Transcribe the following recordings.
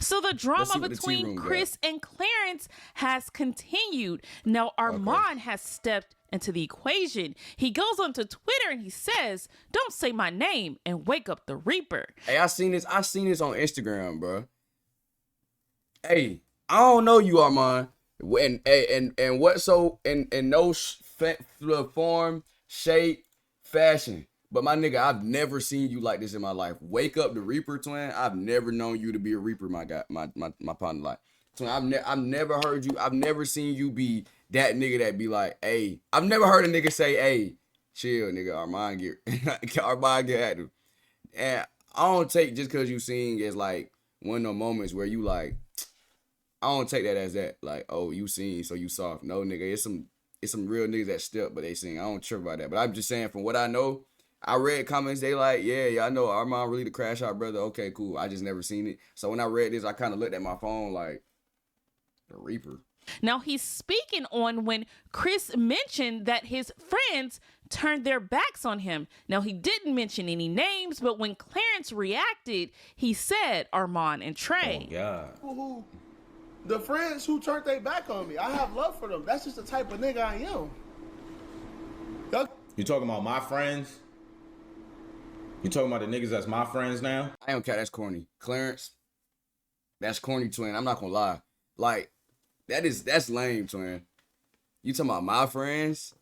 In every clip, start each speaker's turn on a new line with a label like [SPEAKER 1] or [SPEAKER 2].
[SPEAKER 1] So the drama between Chris and Clarence has continued. Now Armand has stepped into the equation. He goes onto Twitter and he says, "Don't say my name and wake up the Reaper."
[SPEAKER 2] Hey, I seen this on Instagram, bro. Hey, I don't know you, Armand. And what so in no form, shape, fashion. But my nigga, I've never seen you like this in my life. Wake up the Reaper, twin. I've never known you to be a Reaper, my guy, my partner. Like, twin, I've never heard you. I've never seen you be that nigga that be like, hey. I've never heard a nigga say, hey, chill, nigga. Armand get active. And I don't take just cause you sing as like one of those moments where you like, I don't take that as that. Like, oh, you sing, so you soft. No, nigga, it's some real niggas that step, but they sing. I don't trip about that. But I'm just saying, from what I know. I read comments, they like, yeah, I know Armand really the crash out brother. Okay, cool. I just never seen it. So when I read this, I kind of looked at my phone like, the Reaper.
[SPEAKER 1] Now he's speaking on when Chris mentioned that his friends turned their backs on him. Now he didn't mention any names, but when Clarence reacted, he said Armand and Trey.
[SPEAKER 3] Oh, God. The friends who turned their back on me, I have love for them. That's just the type of nigga I am.
[SPEAKER 4] You talking about my friends? You talking about the niggas that's my friends now?
[SPEAKER 2] I don't care. That's corny. Clarence, that's corny, twin. I'm not gonna lie. Like, that's lame, twin. You talking about my friends?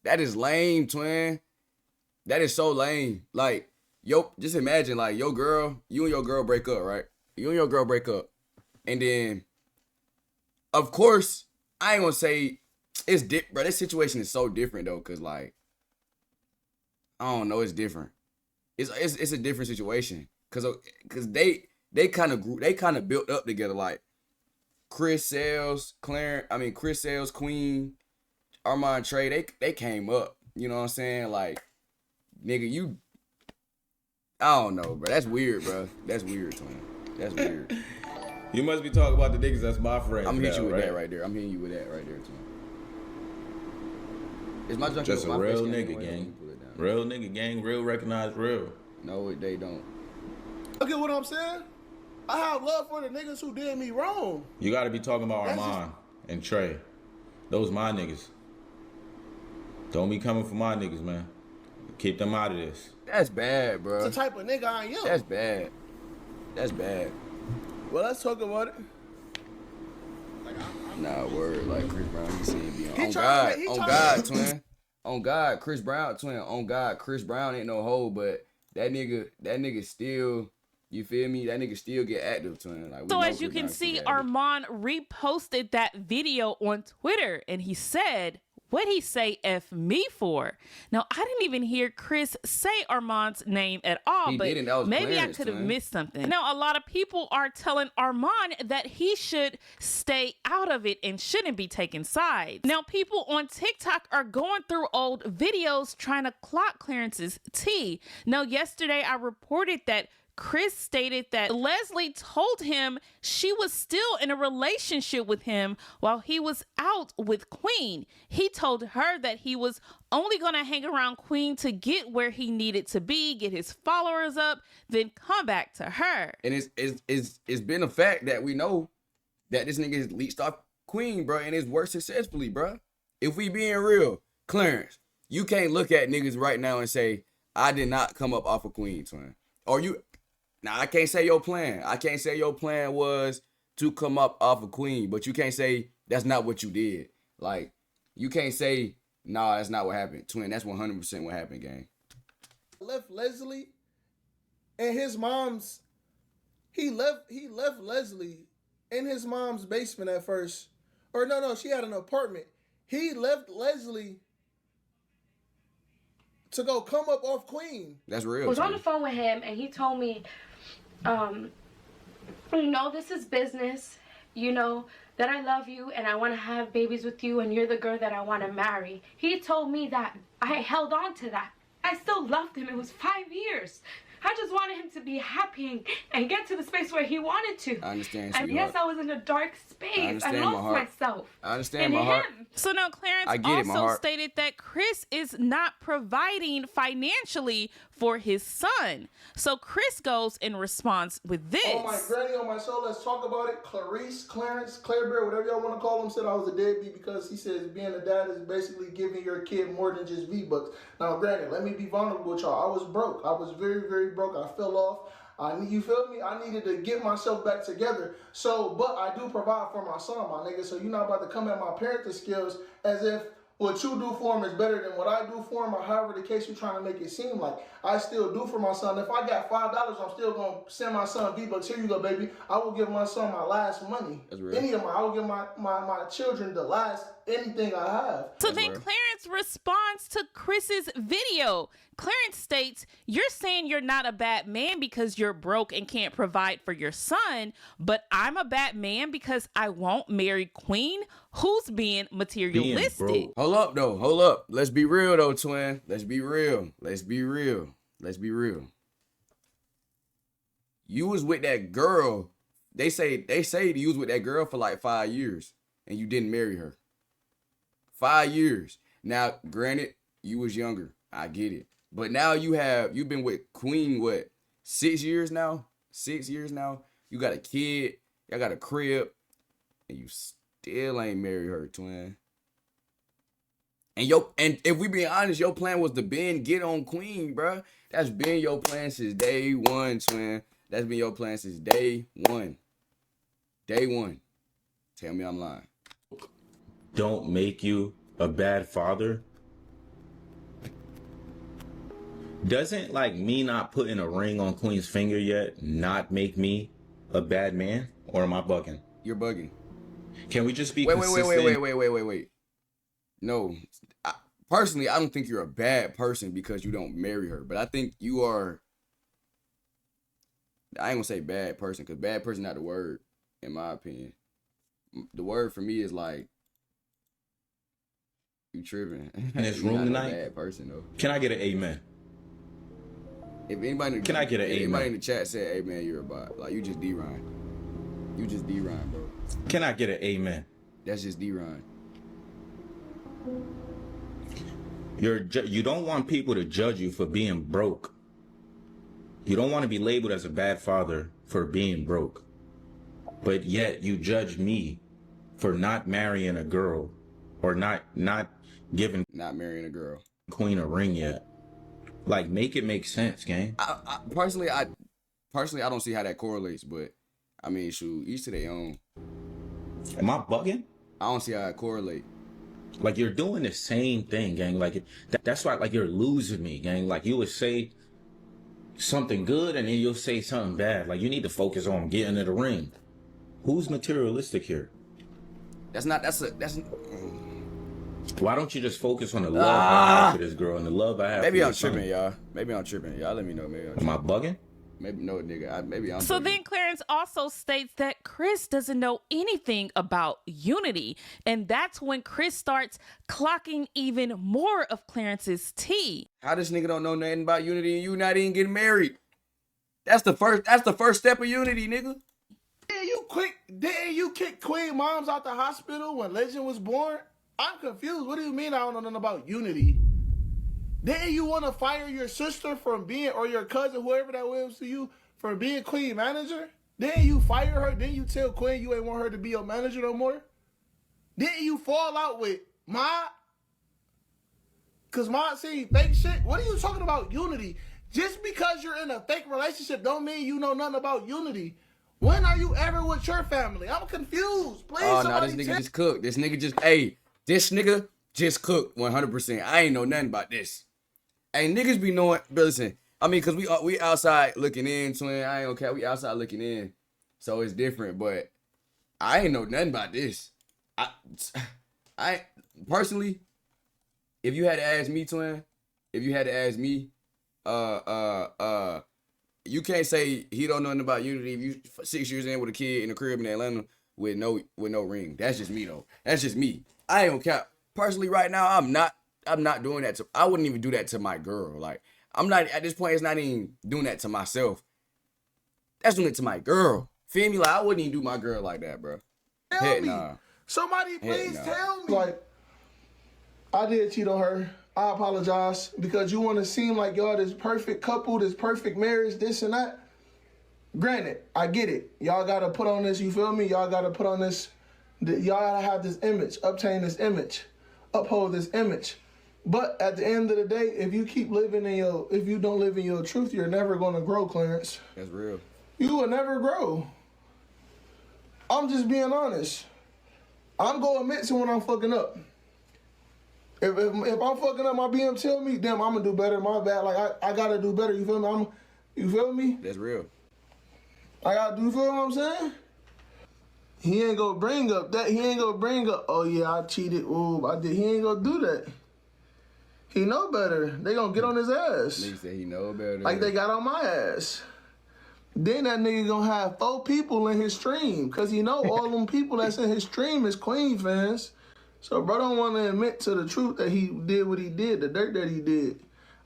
[SPEAKER 2] That is lame, twin. That is so lame. Like, just imagine, like, you and your girl break up, right? You and your girl break up. And then, of course, I ain't gonna say it's bro, this situation is so different, though, because, like, I don't know, it's different. It's a different situation because they kind of built up together, like Chris Sales, Queen, Armand, Trey, they came up, you know what I'm saying? Like, nigga, I don't know, bro. That's weird, bro. That's weird, twin. That's weird.
[SPEAKER 4] You must be talking about the niggas that's my friends.
[SPEAKER 2] I'm hitting you with that right there. I'm hitting you with that right there, twin. Is my junkie
[SPEAKER 4] just a real nigga gang? Real nigga gang, real recognized real.
[SPEAKER 2] No, they don't.
[SPEAKER 3] Look at what I'm saying? I have love for the niggas who did me wrong.
[SPEAKER 4] You gotta be talking about Armand and Trey. Those my niggas. Don't be coming for my niggas, man. Keep them out of this.
[SPEAKER 2] That's bad, bro.
[SPEAKER 3] It's the type of nigga I am.
[SPEAKER 2] That's bad. That's bad.
[SPEAKER 3] Well, let's talk about it.
[SPEAKER 2] Nah, word. Like, Chris Brown, he seen me on God. On God, twin. On God, Chris Brown, twin. On God, Chris Brown ain't no hoe, but that nigga still, you feel me? That nigga still get active, twin. Like,
[SPEAKER 1] so as you can see, Armand reposted that video on Twitter, and he said, what'd he say F me for? Now, I didn't even hear Chris say Armand's name at all, but maybe I could have missed something. Now, a lot of people are telling Armand that he should stay out of it and shouldn't be taking sides. Now, people on TikTok are going through old videos trying to clock Clarence's tea. Now, yesterday I reported that Chris stated that Leslie told him she was still in a relationship with him while he was out with Queen. He told her that he was only going to hang around Queen to get where he needed to be, get his followers up, then come back to her.
[SPEAKER 2] And it's been a fact that we know that this nigga has leached off Queen, bro, and it's worked successfully, bro. If we being real, Clarence, you can't look at niggas right now and say, I did not come up off of Queen, twin. Or you... Now, I can't say your plan. I can't say your plan was to come up off of Queen, but you can't say that's not what you did. Like, you can't say, nah, that's not what happened. Twin, that's 100% what happened, gang.
[SPEAKER 3] Left Leslie and his mom's, he left Leslie in his mom's basement at first. Or no, she had an apartment. He left Leslie to go come up off Queen.
[SPEAKER 2] That's real.
[SPEAKER 5] I was on the phone with him and he told me, you know, this is business, you know, that I love you and I want to have babies with you and you're the girl that I want to marry. He told me that. I held on to that. I still loved him. It was 5 years. I just wanted him to be happy and get to the space where he wanted to.
[SPEAKER 2] I understand,
[SPEAKER 5] And yes, I was in a dark space. I lost myself.
[SPEAKER 2] I understand,
[SPEAKER 5] in
[SPEAKER 2] my heart.
[SPEAKER 5] him.
[SPEAKER 1] So now Clarence
[SPEAKER 2] I get it, my
[SPEAKER 1] also
[SPEAKER 2] heart.
[SPEAKER 1] stated that Chris is not providing financially for his son. So Chris goes in response with this.
[SPEAKER 3] On my granny, on my soul, let's talk about it. Clarence, Clarebear, whatever y'all want to call him, said I was a deadbeat because he says being a dad is basically giving your kid more than just V-Bucks. Now, granted, let me be vulnerable with y'all. I was broke. I was very, very broke. I fell off. You feel me? I needed to get myself back together. So, but I do provide for my son, my nigga. So you're not about to come at my parenting skills as if what you do for him is better than what I do for him, or however the case you're trying to make it seem like. I still do for my son. If I got $5, I'm still gonna send my son V-Bucks. Here you go, baby. I will give my son my last money.
[SPEAKER 2] That's real.
[SPEAKER 3] I will give my children the last anything I have.
[SPEAKER 1] So then Clarence responds to Chris's video. Clarence states, "You're saying you're not a bad man because you're broke and can't provide for your son, but I'm a bad man because I won't marry Queen, who's being materialistic."
[SPEAKER 2] Hold up, though. Hold up. Let's be real, though, twin. Let's be real. Let's be real. Let's be real. You was with that girl. They say you was with that girl for like 5 years and you didn't marry her. 5 years. Now, granted, you was younger. I get it. But now you've been with Queen, what, 6 years now? 6 years now? You got a kid, y'all got a crib, and you still ain't married her, twin. And if we be honest, your plan was to get on Queen, bruh. That's been your plan since day one, twin. That's been your plan since day one. Day one. Tell me I'm lying.
[SPEAKER 4] Don't make you a bad father. Doesn't like me not putting a ring on Queen's finger yet not make me a bad man? Or am I bugging?
[SPEAKER 2] You're bugging.
[SPEAKER 4] Can we just be
[SPEAKER 2] consistent?
[SPEAKER 4] consistent?
[SPEAKER 2] No. Personally, I don't think you're a bad person because you don't marry her. But I think you are, I ain't gonna say bad person because bad person not the word, in my opinion. The word for me is like, you tripping.
[SPEAKER 4] In this
[SPEAKER 2] You're
[SPEAKER 4] room
[SPEAKER 2] not
[SPEAKER 4] tonight?
[SPEAKER 2] a bad person, though.
[SPEAKER 4] Can I get an amen?
[SPEAKER 2] If anybody
[SPEAKER 4] Can I get an
[SPEAKER 2] anybody
[SPEAKER 4] amen?
[SPEAKER 2] in the chat said, "Hey man, you're a bot," like you just D-Ryan. You just D-Ryan, bro.
[SPEAKER 4] Can I get an amen?
[SPEAKER 2] That's just D-Ryan.
[SPEAKER 4] You don't want people to judge you for being broke. You don't want to be labeled as a bad father for being broke. But yet you judge me for not marrying a girl or not giving
[SPEAKER 2] Not marrying a girl.
[SPEAKER 4] Queen a ring yet. Like, make it make sense, gang.
[SPEAKER 2] I personally don't see how that correlates, but I mean, shoot, each to their own.
[SPEAKER 4] Am I bugging?
[SPEAKER 2] I don't see how it correlate.
[SPEAKER 4] Like, you're doing the same thing, gang. Like, that's why, like, you're losing me, gang. Like, you would say something good and then you'll say something bad. Like, you need to focus on getting to the ring. Who's materialistic here? Why don't you just focus on the love I have for this girl and the love I have
[SPEAKER 2] Maybe
[SPEAKER 4] for
[SPEAKER 2] I'm
[SPEAKER 4] your son?
[SPEAKER 2] tripping, y'all. Maybe I'm tripping. Y'all let me know. Maybe I'm
[SPEAKER 4] Am I
[SPEAKER 2] tripping.
[SPEAKER 4] bugging?
[SPEAKER 2] Maybe no, nigga. Maybe I'm
[SPEAKER 1] So
[SPEAKER 2] bugging.
[SPEAKER 1] then Clarence also states that Chris doesn't know anything about unity. And that's when Chris starts clocking even more of Clarence's tea.
[SPEAKER 2] How this nigga don't know nothing about unity and you not even getting married? That's the first step of unity, nigga.
[SPEAKER 3] Didn't you kick Queen moms out the hospital when Legend was born? I'm confused. What do you mean I don't know nothing about unity? Didn't you want to fire your sister from being, or your cousin, whoever that was to you, from being Queen manager? Didn't you fire her? Didn't you tell Queen you ain't want her to be your manager no more? Didn't you fall out with Ma? Cause Ma seen fake shit? What are you talking about unity? Just because you're in a fake relationship don't mean you know nothing about unity. When are you ever with your family? I'm confused. Please,
[SPEAKER 2] Oh, no,
[SPEAKER 3] somebody
[SPEAKER 2] this nigga
[SPEAKER 3] tell-
[SPEAKER 2] just cooked. This nigga just cooked 100%. I ain't know nothing about this. Hey, niggas be knowing, but listen, I mean, cause we outside looking in, twin. I ain't okay. We outside looking in, so it's different. But I ain't know nothing about this. I personally, if you had to ask me, twin, you can't say he don't know nothing about unity if you 6 years in with a kid in a crib in Atlanta with no ring. That's just me though. That's just me. I ain't gonna cap. Personally, right now, I'm not doing that I wouldn't even do that to my girl. Like, I'm not at this point. It's not even doing that to myself. That's doing it to my girl. Feel me? Like I wouldn't even do my girl like that, bro.
[SPEAKER 3] Tell me.
[SPEAKER 2] Nah.
[SPEAKER 3] Somebody please
[SPEAKER 2] nah.
[SPEAKER 3] tell me. Like, I did cheat on her. I apologize because you want to seem like y'all this perfect couple, this perfect marriage, this and that. Granted, I get it. Y'all got to put on this, you feel me? Y'all got to put on this, y'all got to have this image, obtain this image, uphold this image. But at the end of the day, if you don't live in your truth, you're never going to grow, Clarence.
[SPEAKER 2] That's real.
[SPEAKER 3] You will never grow. I'm just being honest. I'm going to admit to when I'm fucking up. If I'm fucking up, my BM tell me, damn, I'm going to do better. My bad. Like, I got to do better. You feel me? You feel me?
[SPEAKER 2] That's real.
[SPEAKER 3] I got to do, you feel what I'm saying? He ain't going to bring up that. He ain't going to bring up, oh, yeah, I cheated. Ooh, I did. He ain't going to do that. He know better. They going to get on his ass.
[SPEAKER 2] Nigga said he know better.
[SPEAKER 3] Like they got on my ass. Then that nigga gonna have 4 people in his stream, cause he know all them people that's in his stream is Queen fans. So bro don't want to admit to the truth that he did what he did, the dirt that he did.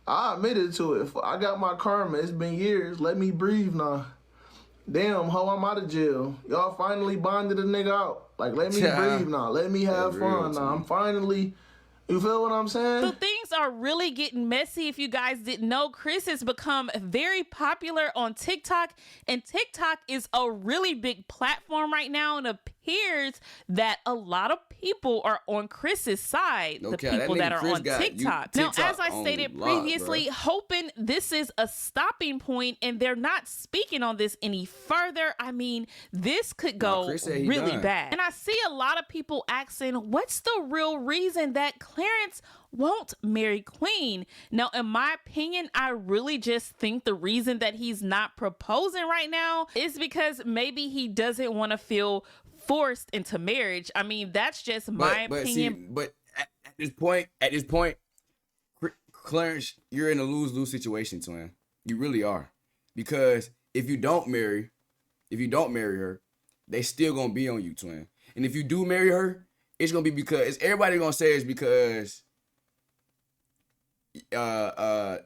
[SPEAKER 3] I admitted to it. I got my karma. It's been years. Let me breathe now. Damn, ho, I'm out of jail. Y'all finally bonded a nigga out. Like, let me breathe now. Let me have fun now. I'm finally... You feel what I'm saying?
[SPEAKER 1] So things are really getting messy. If you guys didn't know, Chris has become very popular on TikTok, and TikTok is a really big platform right now, and appears that a lot of people are on Chris's side, the people that are on TikTok. Now, as I stated previously, hoping this is a stopping point and they're not speaking on this any further. I mean, this could go really bad. And I see a lot of people asking, what's the real reason that Clarence won't marry Queen? Now, in my opinion, I really just think the reason that he's not proposing right now is because maybe he doesn't want to feel forced into marriage. I mean, that's just my opinion.
[SPEAKER 2] See, but at this point, Clarence, you're in a lose-lose situation, twin. You really are. Because if you don't marry her, they still gonna be on you, twin. And if you do marry her, it's gonna be because everybody gonna say it's because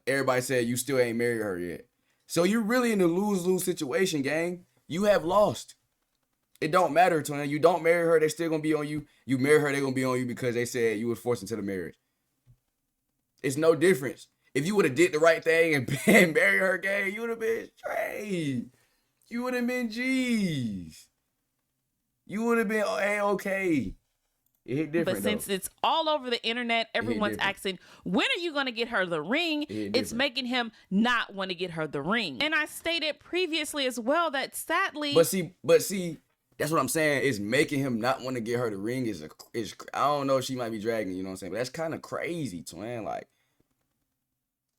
[SPEAKER 2] everybody said you still ain't married her yet. So you're really in a lose-lose situation, gang. You have lost. It don't matter, twin. You don't marry her, they still gonna be on you. You marry her, they gonna be on you because they said you was forced into the marriage. It's no difference. If you would have did the right thing and married her, gang, you would have been straight. You would have been G's. You would have been A-okay. It hit different,
[SPEAKER 1] but since it's all over the internet, everyone's asking, when are you going to get her the ring? It's making him not want to get her the ring. And I stated previously as well that sadly...
[SPEAKER 2] But see, that's what I'm saying. It's making him not want to get her the ring is I don't know if she might be dragging, you know what I'm saying? But that's kind of crazy, twin. Like,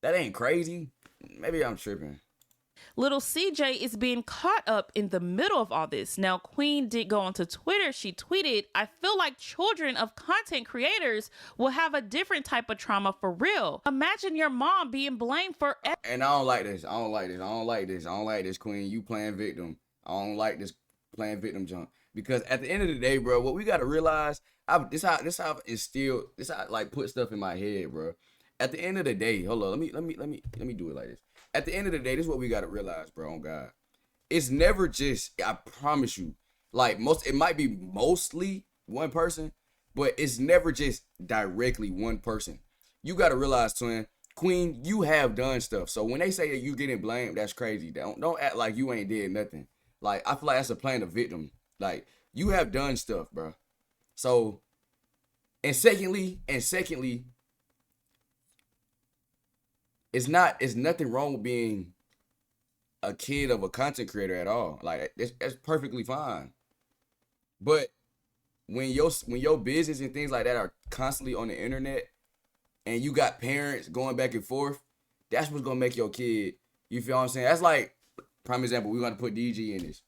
[SPEAKER 2] that ain't crazy. Maybe I'm tripping.
[SPEAKER 1] Little CJ is being caught up in the middle of all this. Now, Queen did go onto Twitter. She tweeted, I feel like children of content creators will have a different type of trauma for real. Imagine your mom being blamed for...
[SPEAKER 2] And I don't like this. I don't like this, Queen. You playing victim. I don't like this playing victim junk. Because at the end of the day, bro, what we got to realize, this how I like put stuff in my head, bro. At the end of the day, hold on, let me do it like this. At the end of the day, this is what we gotta realize, bro. On God, it's never just. I promise you, like it might be mostly one person, but it's never just directly one person. You gotta realize, twin, Queen, you have done stuff. So when they say that you getting blamed, that's crazy. Don't act like you ain't did nothing. Like I feel like that's a playing a victim. Like you have done stuff, bro. So, and secondly. It's nothing wrong with being a kid of a content creator at all. Like that's perfectly fine. But when your business and things like that are constantly on the internet and you got parents going back and forth, that's what's gonna make your kid, you feel what I'm saying? That's like, prime example, we're gonna put DG in this.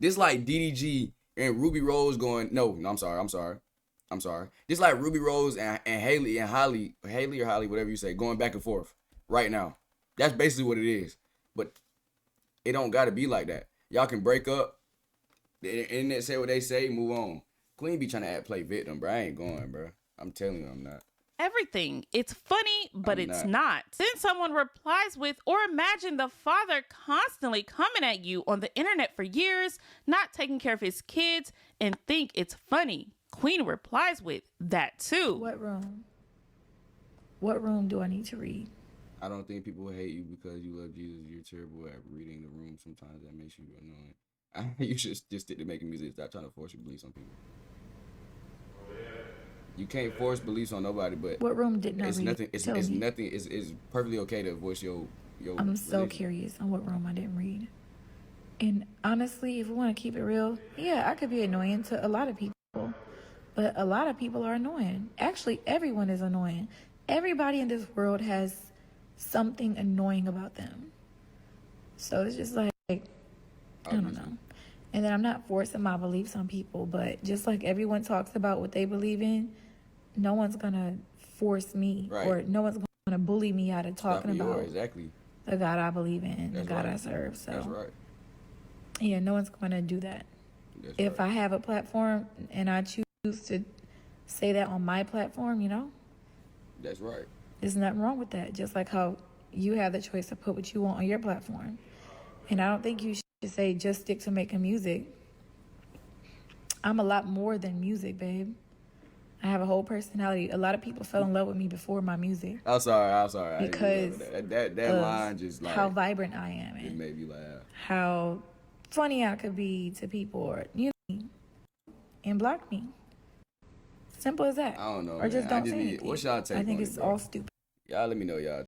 [SPEAKER 2] This like DDG and Ruby Rose going, no, I'm sorry. Just like Ruby Rose and Haley or Holly, whatever you say, going back and forth right now. That's basically what it is. But it don't gotta be like that. Y'all can break up. The internet say what they say, move on. Queen be trying to play victim, bro. I ain't going, bro. I'm telling you, I'm not.
[SPEAKER 1] everything. It's funny, but
[SPEAKER 2] I'm
[SPEAKER 1] it's
[SPEAKER 2] not.
[SPEAKER 1] not. Then someone replies with, or imagine the father constantly coming at you on the internet for years, not taking care of his kids, and think it's funny. Queen replies with, that too.
[SPEAKER 6] What room? What room do I need to read?
[SPEAKER 2] I don't think people hate you because you love Jesus. You're terrible at reading the room. Sometimes that makes you annoying. You should just stick to making music. Stop trying to force your beliefs on people. You can't force beliefs on nobody, but
[SPEAKER 6] What room didn't I
[SPEAKER 2] it's
[SPEAKER 6] read?
[SPEAKER 2] nothing. It's
[SPEAKER 6] Tell me.
[SPEAKER 2] nothing. It's perfectly okay to voice your.
[SPEAKER 6] I'm so
[SPEAKER 2] religion.
[SPEAKER 6] curious on what room I didn't read. And honestly, if we want to keep it real, yeah, I could be annoying to a lot of people. But a lot of people are annoying. Actually, everyone is annoying. Everybody in this world has something annoying about them. So it's just like, I don't know. And then I'm not forcing my beliefs on people, but just like everyone talks about what they believe in, no one's going to force me or no one's going to bully me out of talking about
[SPEAKER 2] exactly
[SPEAKER 6] the God I believe in,
[SPEAKER 2] That's
[SPEAKER 6] the God
[SPEAKER 2] right.
[SPEAKER 6] I serve. So
[SPEAKER 2] That's right.
[SPEAKER 6] yeah, no one's going to do that.
[SPEAKER 2] That's
[SPEAKER 6] If
[SPEAKER 2] right.
[SPEAKER 6] I have a platform and I choose to say that on my platform, you know,
[SPEAKER 2] That's right.
[SPEAKER 6] there's nothing wrong with that. Just like how you have the choice to put what you want on your platform. And I don't think you should say just stick to making music. I'm a lot more than music, babe. I have a whole personality. A lot of people fell in love with me before my music.
[SPEAKER 2] I'm sorry. I didn't
[SPEAKER 6] Because
[SPEAKER 2] know that
[SPEAKER 6] of
[SPEAKER 2] line just like
[SPEAKER 6] how vibrant I am
[SPEAKER 2] it
[SPEAKER 6] and
[SPEAKER 2] made me laugh.
[SPEAKER 6] how funny I could be to people, or you know, and block me. Simple as that.
[SPEAKER 2] I don't know.
[SPEAKER 6] Or just
[SPEAKER 2] man.
[SPEAKER 6] don't say anything.
[SPEAKER 2] What's y'all take
[SPEAKER 6] I think
[SPEAKER 2] on
[SPEAKER 6] it's
[SPEAKER 2] it, bro?
[SPEAKER 6] all stupid.
[SPEAKER 2] Y'all let me know y'all